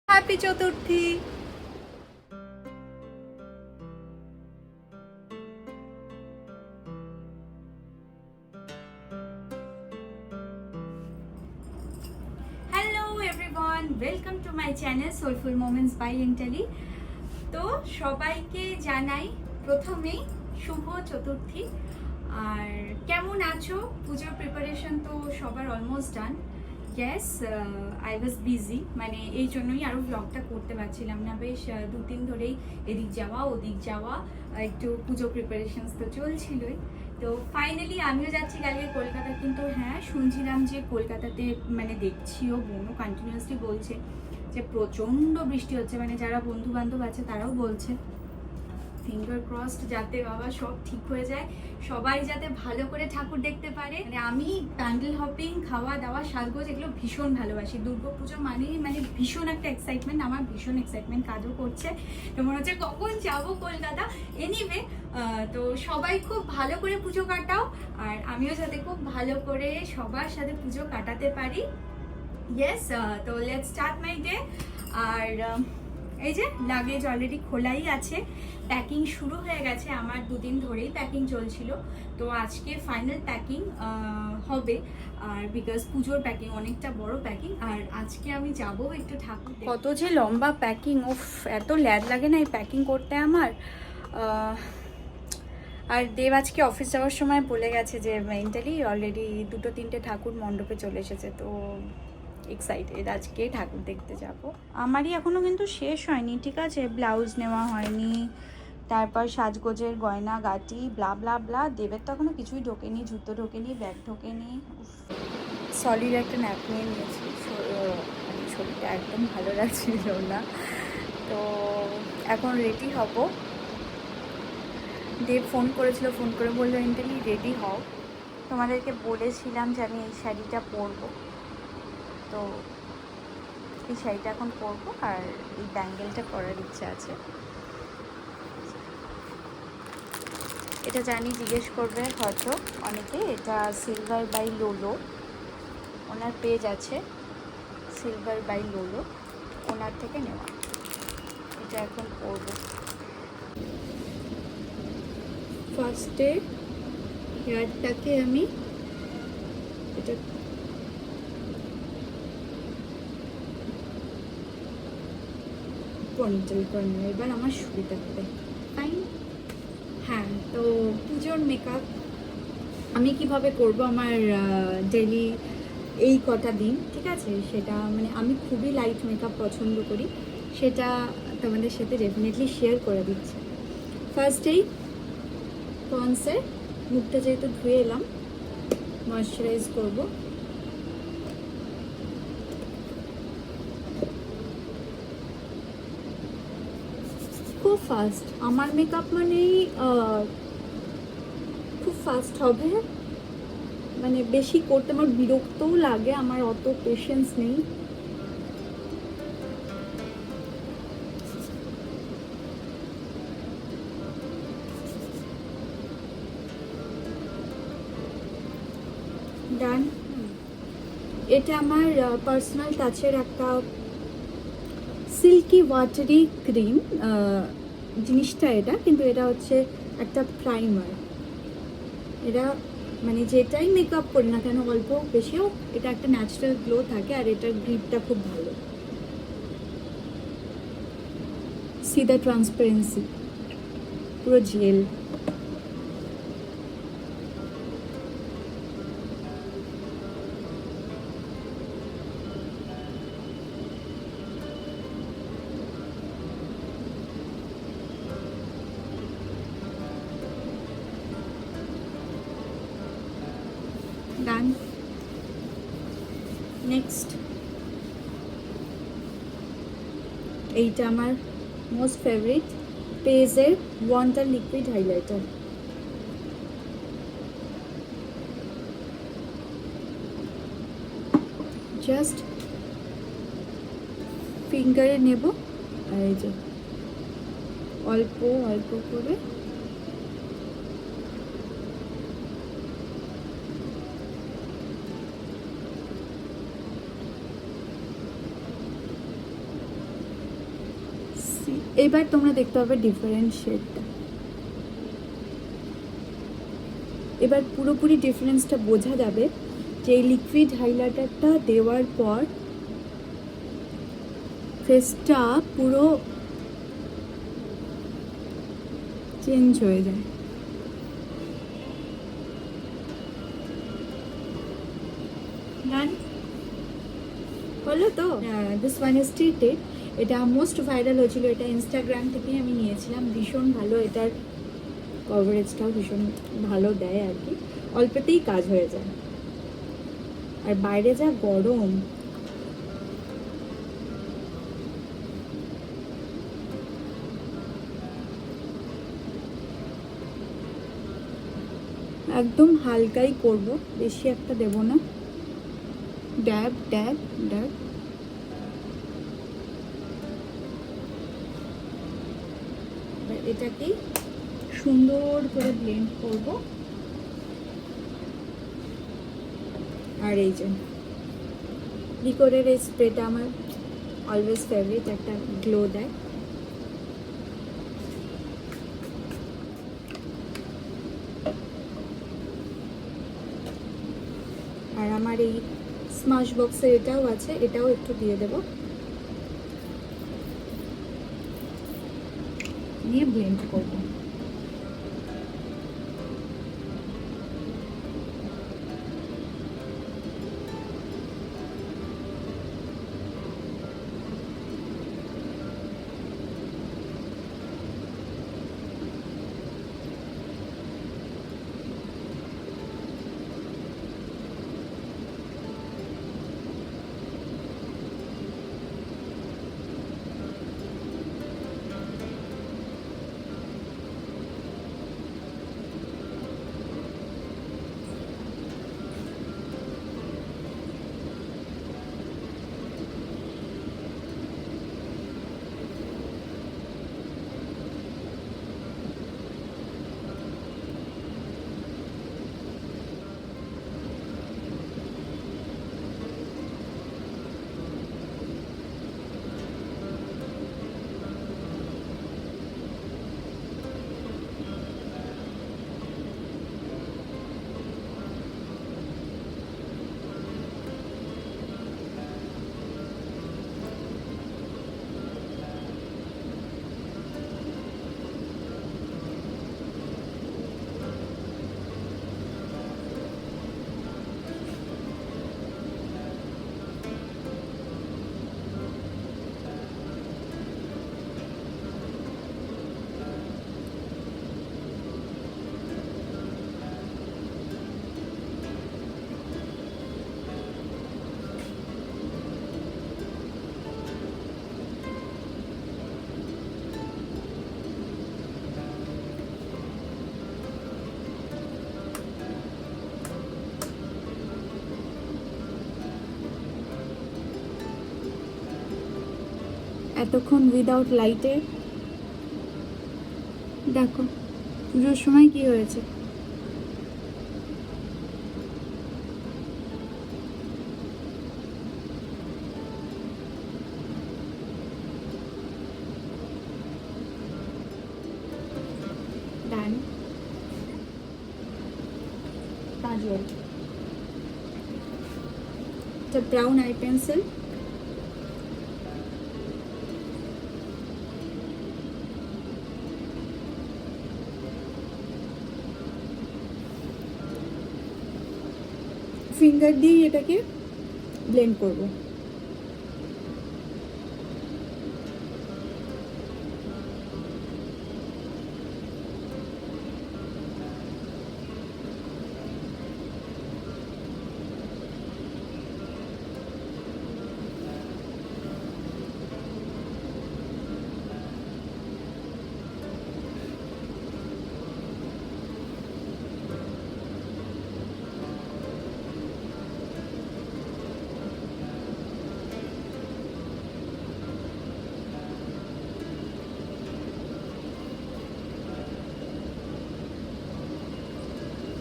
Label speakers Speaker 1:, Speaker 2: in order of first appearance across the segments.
Speaker 1: Happy Chaturthi. Hello everyone, welcome to my channel soulful moments by ইন্টালি। তো সবাইকে জানাই প্রথমেই শুভ চতুর্থী। আর কেমন আছো? পুজোর প্রিপারেশন তো সবার almost done. Yes, I was busy, মানে এই জন্যই আরও ব্লগটা করতে পারছিলাম না। বেশ 2-3 ধরেই এদিক যাওয়া ওদিক যাওয়া, একটু পুজো প্রিপারেশনস তো চলছিলই। তো ফাইনালি আমিও যাচ্ছি কালকে কলকাতা। কিন্তু হ্যাঁ, শুনছিলাম যে কলকাতাতে, মানে দেখছিও, বোনও কন্টিনিউয়াসলি বলছে যে প্রচণ্ড বৃষ্টি হচ্ছে। মানে যারা বন্ধু বান্ধব আছে তারাও বলছে ফিঙ্গার ক্রসড যাতে বাবা সব ঠিক হয়ে যায়, সবাই যাতে ভালো করে ঠাকুর দেখতে পারে। মানে আমি প্যান্ডেল হপিং, খাওয়া দাওয়া, সাজগোজ এগুলো ভীষণ ভালোবাসি। দুর্গাপুজো মানেই মানে ভীষণ একটা এক্সাইটমেন্ট, আমার ভীষণ এক্সাইটমেন্ট কাজও করছে। তো মনে হচ্ছে কখন যাবো কলকাতা। এনিওয়ে, তো সবাই খুব ভালো করে পুজো কাটাও, আর আমিও যাতে খুব ভালো করে সবার সাথে পুজো কাটাতে পারি। ইয়েস, তো লেটস স্টার্ট মাই ডে। আর এই যে লাগেজ অলরেডি খোলাই আছে, প্যাকিং শুরু হয়ে গেছে। আমার 2 দিন ধরেই প্যাকিং চলছিল, তো আজকে ফাইনাল প্যাকিং হবে। আর বিকজ পুজোর প্যাকিং অনেকটা বড় প্যাকিং, আর আজকে আমি যাব একটু ঠাকুর। কত যে লম্বা প্যাকিং, ওফ, এত ল্যাদ লাগে না এই প্যাকিং করতে আমার। আর দেব আজকে অফিস যাওয়ার সময় বলে গেছে যে মেন্টালি অলরেডি 2-3টে ঠাকুর মণ্ডপে চলে এসেছে। তো এক্সাইটেড, আজকে ঠাকুর দেখতে যাব। আমারই এখনও কিন্তু শেষ হয়নি, ঠিক আছে? ব্লাউজ নেওয়া হয়নি, তারপর সাজগোজের গয়না গাটি, ব্লা ব্লা ব্লা। দেবের তো এখনও কিছুই ঢোকেনি, জুতো ঢোকেনি, ব্যাগ ঢোকেনি। সলিড একটা ন্যাপ নিয়ে নিয়েছি, মানে শরীরটা একদম ভালো লাগছিল না। তো এখন রেডি হব। দেব ফোন করেছিল, ফোন করে বললো ইন্টালি রেডি হও। তোমাদেরকে বলেছিলাম যে আমি এই শাড়িটা পরবো, তো এই শাড়িটা এখন পরবো, আর এই ব্যাঙ্গেলটা করার ইচ্ছা আছে। এটা জানি জিজ্ঞেস করবে হয়তো অনেকে, এটা silver by Lolo, owner page আছে সিলভার বাই লোলো, ওনার থেকে নেওয়া। এটা এখন পরবো। ফার্স্টে হেয়ারটাকে আমি এটা পনিটেল করে নেব, এবার আমার সুবিধা হবে। ফাইন। হ্যাঁ, তো পুজোর মেকআপ আমি কিভাবে করব আমার ডেলি এই কটা দিন, ঠিক আছে? সেটা মানে আমি খুবই লাইট মেকআপ পছন্দ করি, সেটা তোমাদের সাথে ডেফিনেটলি শেয়ার করে দিচ্ছি। ফার্স্টেই পন্সের মুখটা যেহেতু ধুয়ে এলাম, ময়শ্চারাইজ করবো। খুব ফাস্ট আমার মেকআপ, মানেই খুব ফাস্ট হবে, মানে বেশি করতে আমার বিরক্তও লাগে, আমার অত পেশেন্স নেই। ডান। এটা আমার পার্সোনাল টাচের একটা সিল্কি ওয়াটারি ক্রিম জিনিসটা এটা, কিন্তু এটা হচ্ছে একটা প্রাইমার। এটা মানে যেটাই মেকআপ করি না কেন, অল্প বেশিও, এটা একটা ন্যাচারাল গ্লো থাকে, আর এটার গ্রিপটা খুব ভালো। সি দ্য ট্রান্সপারেন্সি, পুরো জেল। ডান। নেক্সট এইটা আমার মোস্ট ফেভারিট পেজের ওয়ান্টার লিকুইড হাইলাইটার। জাস্ট ফিঙ্গারে নেব, আর এই যে অল্প অল্প করে এবার তোমরা দেখতে পাবে ডিফারেন্ট শেডটা। এবার পুরোপুরি ডিফারেন্সটা বোঝা যাবে যে এই লিকুইড হাইলাইটারটা দেওয়ার পর ফেসটা পুরো চেঞ্জ হয়ে যায়। ডান হলো তো। This one is treated. এটা মোস্ট ভাইরাল হয়েছিল, এটা ইনস্টাগ্রাম থেকেই আমি নিয়েছিলাম। ভীষণ ভালো, এটার কভারেজটাও ভীষণ ভালো দেয় আর কি, অল্পতেই কাজ হয়ে যায়। আর বাইরে যা গরম, একদম হালকাই করব, বেশি একটা দেব না। ড্যাব ড্যাব ড্যাব। এটাকে সুন্দর করে ব্লেন্ড করব। আর এই যে লিকোরের এই স্প্রেটা আমার অলওয়েজ ফেভারিট, একটা গ্লো দেয়। আর আমার এই স্মাশ বক্সের এটাও আছে, এটাও একটু দিয়ে দেব, নিয়ে ব্লেন্ড করব। এতক্ষণ উইদাউট লাইটে দেখো পুজোর সময় কি হয়েছে। ডান। কাজল, এটা ব্রাউন আই পেন্সিল, ফিঙ্গার দিয়ে এটাকে ব্লেন্ড করব।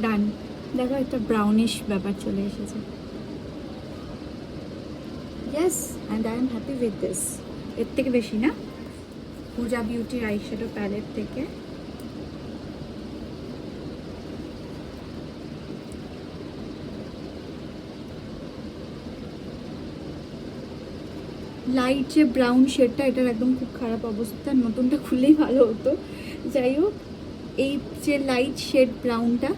Speaker 1: ডান। দেখো একটা ব্রাউনিশ ব্যাপার চলে এসেছে। Yes, and I am happy with this. এর থেকে বেশি না। পূজা বিউটির আইশ্যাডো প্যালেট থেকে। লাইট যে ব্রাউন শেডটা, এটার একদম খুব খারাপ অবস্থা, নতুনটা খুললেই ভালো হতো। যাই হোক, এই যে লাইট শেড ব্রাউনটা,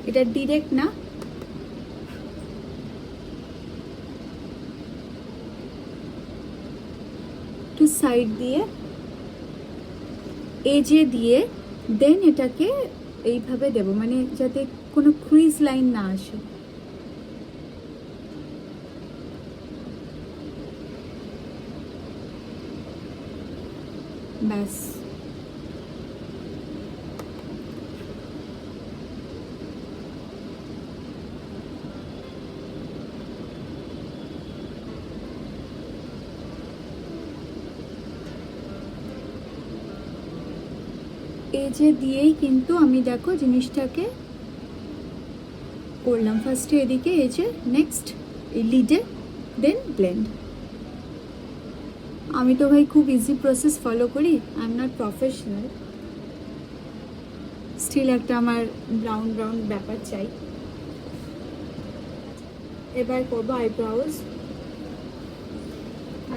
Speaker 1: এটা ডিরেক্ট না, একটু সাইড দিয়ে এজে দিয়ে দেন এটাকে এইভাবে দেব, মানে যাতে কোনো ক্রিজ লাইন না আসে। ব্যাস। এজে দিয়েই কিন্তু আমি দেখো জিনিসটাকে করলাম। ফার্স্টে এদিকে এজে, নেক্সট এই লিডে, দেন ব্লেন্ড। আমি তো ভাই খুব ইজি প্রসেস ফলো করি, I am not professional, still একটা আমার ব্রাউন ব্রাউন ব্যাপার চাই। এবার করবো আইব্রাউজ।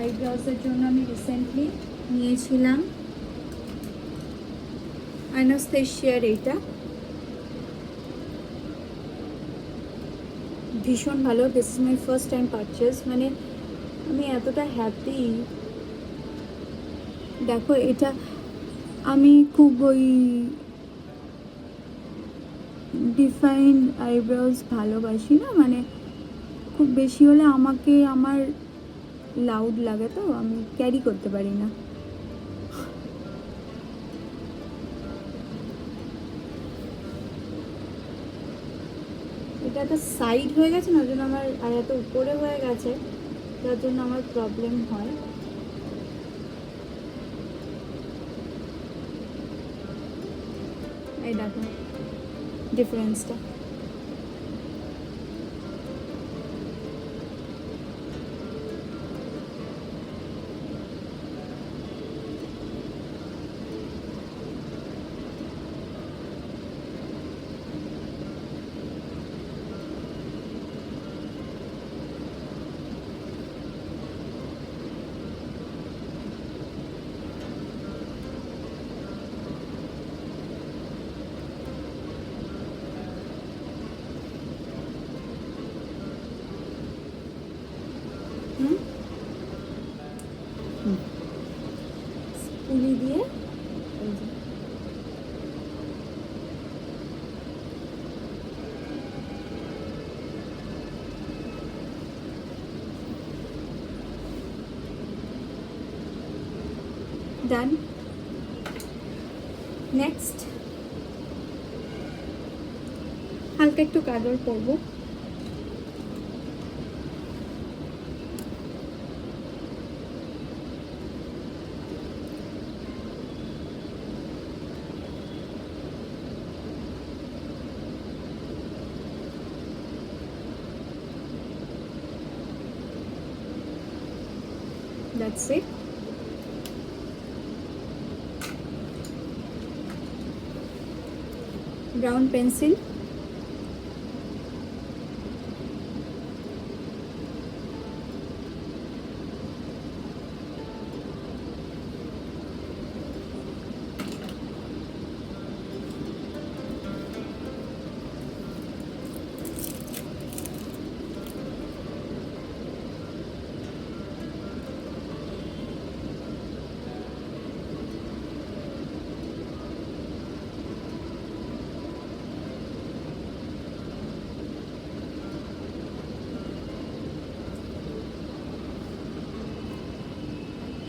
Speaker 1: আইব্রাউজের জন্য আমি রিসেন্টলি নিয়েছিলাম আনাস্তেশিয়ার এইটা, ভীষণ ভালো। This is my first time purchase, মানে আমি এতটা হ্যাপি। দেখো এটা আমি খুব ওই ডিফাইন আইব্রাউজ ভালোবাসি না, মানে খুব বেশি হলে আমাকে আমার লাউড লাগে, তো আমি ক্যারি করতে পারি না। এটা একটা সাইড হয়ে গেছে না, ওই জন্য আমার, আর এত উপরে হয়ে গেছে যার জন্য আমার প্রবলেম হয়। এই দেখো ডিফারেন্সটা। পুলি দিয়ে ডান। নেক্সট হালকা একটু কাজল করবো। That's it. Brown pencil.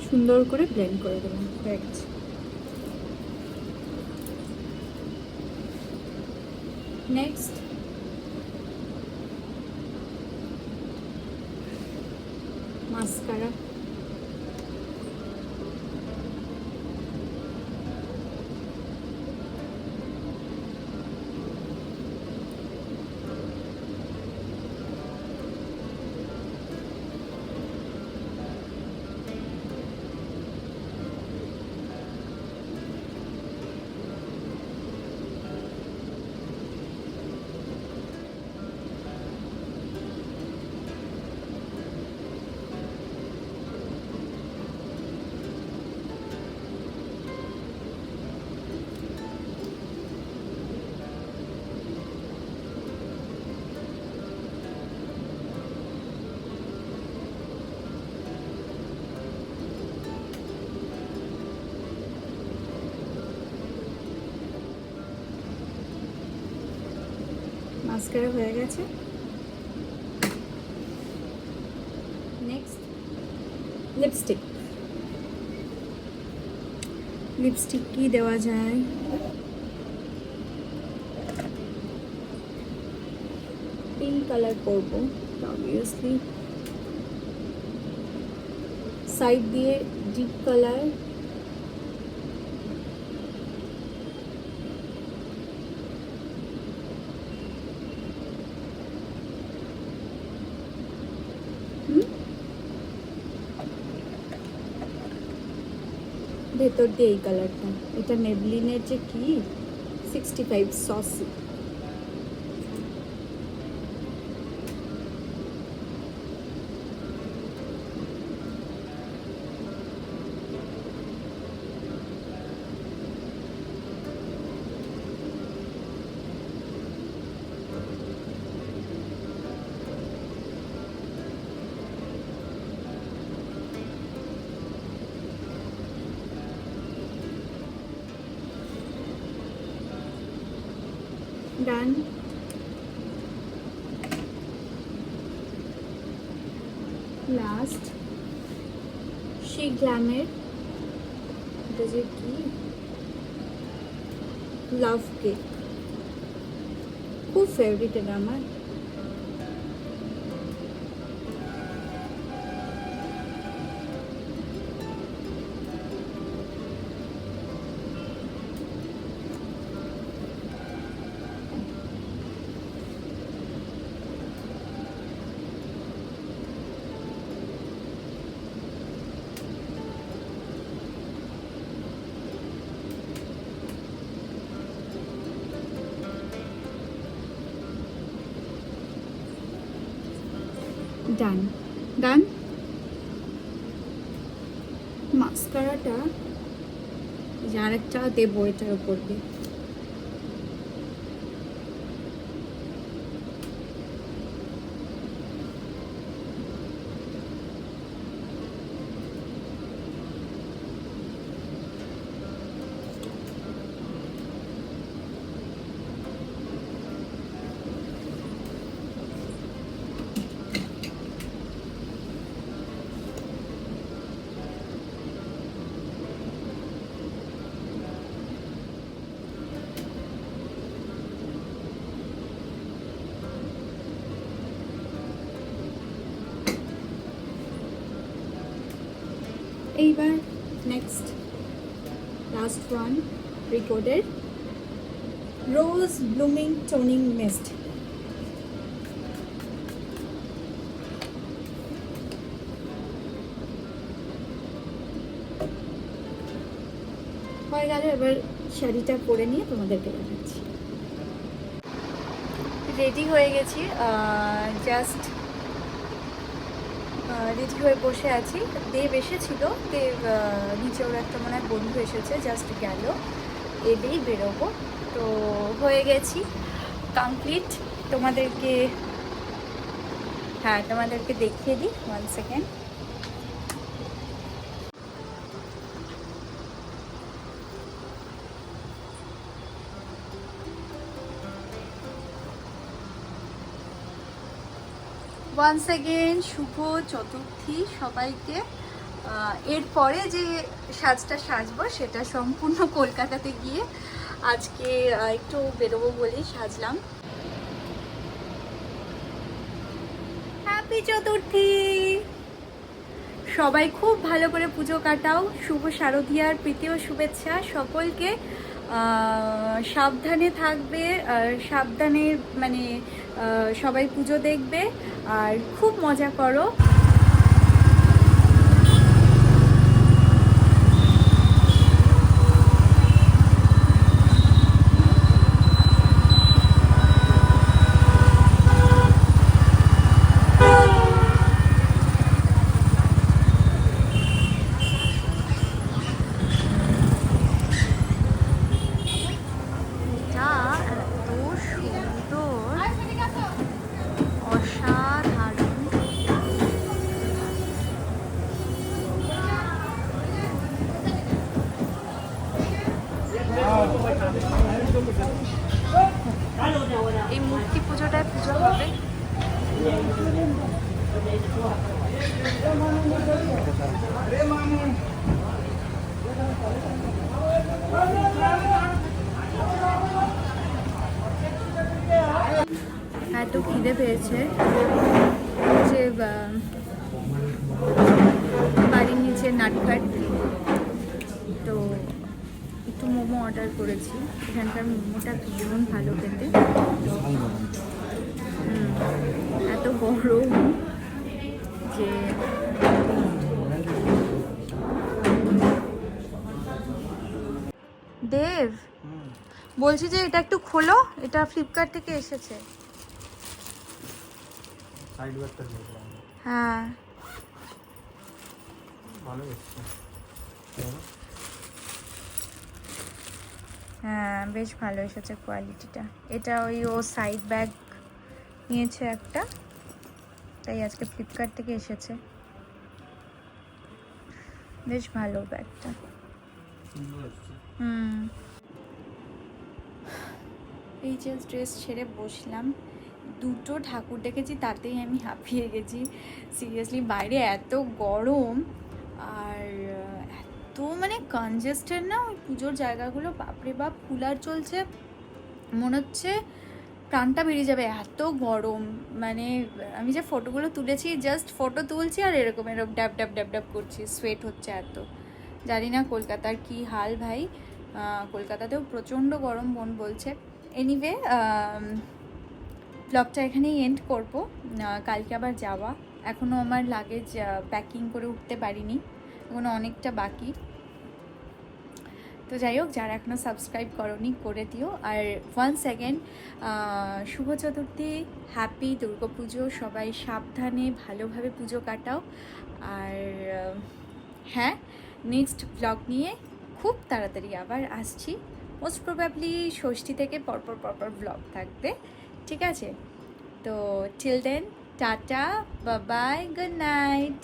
Speaker 1: সুন্দর করে ব্লেন্ড করে দেবেন, হয়ে গেছে। Next mascara. মাস্কারা হয়ে গেছে। Next lipstick. লিপস্টিক কি দেওয়া যায়? পিঙ্ক কালার করবো অবভিয়াসলি। সাইড দিয়ে ডিপ কালার, ভেতর দিয়ে এই কালারটা। এটা মেবলিনের যে কি 65 সসি। ডান। লাস্ট শি গ্ল্যামের, এটা যে কি লাভ কেক, খুব ফেভারিট এটা আমার। ডান ডান। মাস্কারাটা যে আরেকটা দেবো এটার উপর দিয়ে। এইবার নেক্সট লাস্ট ওয়ান রিকোডের রোজ ব্লুমিং টোনিং মিস্ট। হয়ে গেল। এবার শাড়িটা পরে নিয়ে তোমাদেরকে দেখাচ্ছি। রেডি হয়ে গেছি, জাস্ট রেডি হয়ে বসে আছি। দেব এসেছিল, দেব নিচে ওর একটা মনে হয় বন্ধু এসেছে, জাস্ট গেল, এলেই বেরোবো। তো হয়ে গেছি কমপ্লিট। তোমাদেরকে দেখিয়ে দিই 1 সেকেন্ড। ওয়ান্স এগেন শুভ চতুর্থী সবাইকে। এরপরে যে সাজটা সাজবো সেটা সম্পূর্ণ কলকাতাতে গিয়ে, আজকে একটু বেরোবো বলেই সাজলাম। হ্যাপি চতুর্থী! সবাই খুব ভালো করে পুজো কাটাও। শুভ শারদীয়ার প্রীতি ও শুভেচ্ছা সকলকে। সাবধানে থাকবে, সাবধানে মানে সবাই পুজো দেখবে আর খুব মজা করো। এত খিদে পেয়েছে যে বাড়ির নিচে নাটঘাট, তো একটু মোমো অর্ডার করেছি। এখানকার মোমোটা ভীষণ ভালো খেতে। এত গরম যে দেব বলছি যে এটা একটু খোলো, এটা ফ্লিপকার্ট থেকে এসেছে। হ্যাঁ হ্যাঁ, বেশ ভালো এসেছে কোয়ালিটিটা। এটা ওই ও সাইড ব্যাগ নিয়েছে একটা, তাই আজকে ফ্লিপকার্ট থেকে এসেছে। বেশ ভালো ব্যাগটা। এই যে ড্রেস ছেড়ে বসলাম, দুটো ঠাকুর দেখেছি, তাতেই আমি হাঁপিয়ে গেছি সিরিয়াসলি। বাইরে এত গরম আর এত মানে কনজেস্টেড না ওই পুজোর জায়গাগুলো, বাপরে বাপ। কুলার চলছে, মনে হচ্ছে প্রাণটা বেরিয়ে যাবে, এত গরম। মানে আমি যে ফটোগুলো তুলেছি, জাস্ট ফটো তুলছি আর এরকম এরকম ড্যাব ড্যাব ড্যাব ড্যাব করছি, সোয়েট হচ্ছে এত। জানি না কলকাতার কি হাল ভাই, কলকাতাতেও প্রচণ্ড গরম বোন বলছে। এনিওয়ে, ব্লগটা এখানেই এন্ড করবো। কালকে আবার যাওয়া, এখনও আমার লাগেজ প্যাকিং করে উঠতে পারিনি, এখনও অনেকটা বাকি। তো যাই হোক, যারা এখনও সাবস্ক্রাইব করোনি করে দিও। আর ওয়ান্স সেকেন্ড শুভ চতুর্থী, হ্যাপি দুর্গাপুজো। সবাই সাবধানে ভালোভাবে পুজো কাটাও। আর হ্যাঁ, নেক্সট ব্লগ নিয়ে খুব তাড়াতাড়ি আবার আসছি। মোস্ট প্রবাবলি ষষ্ঠী থেকে পরপর পরপর ব্লগ থাকবে, ঠিক আছে? তো till then, tata, bye bye, good night.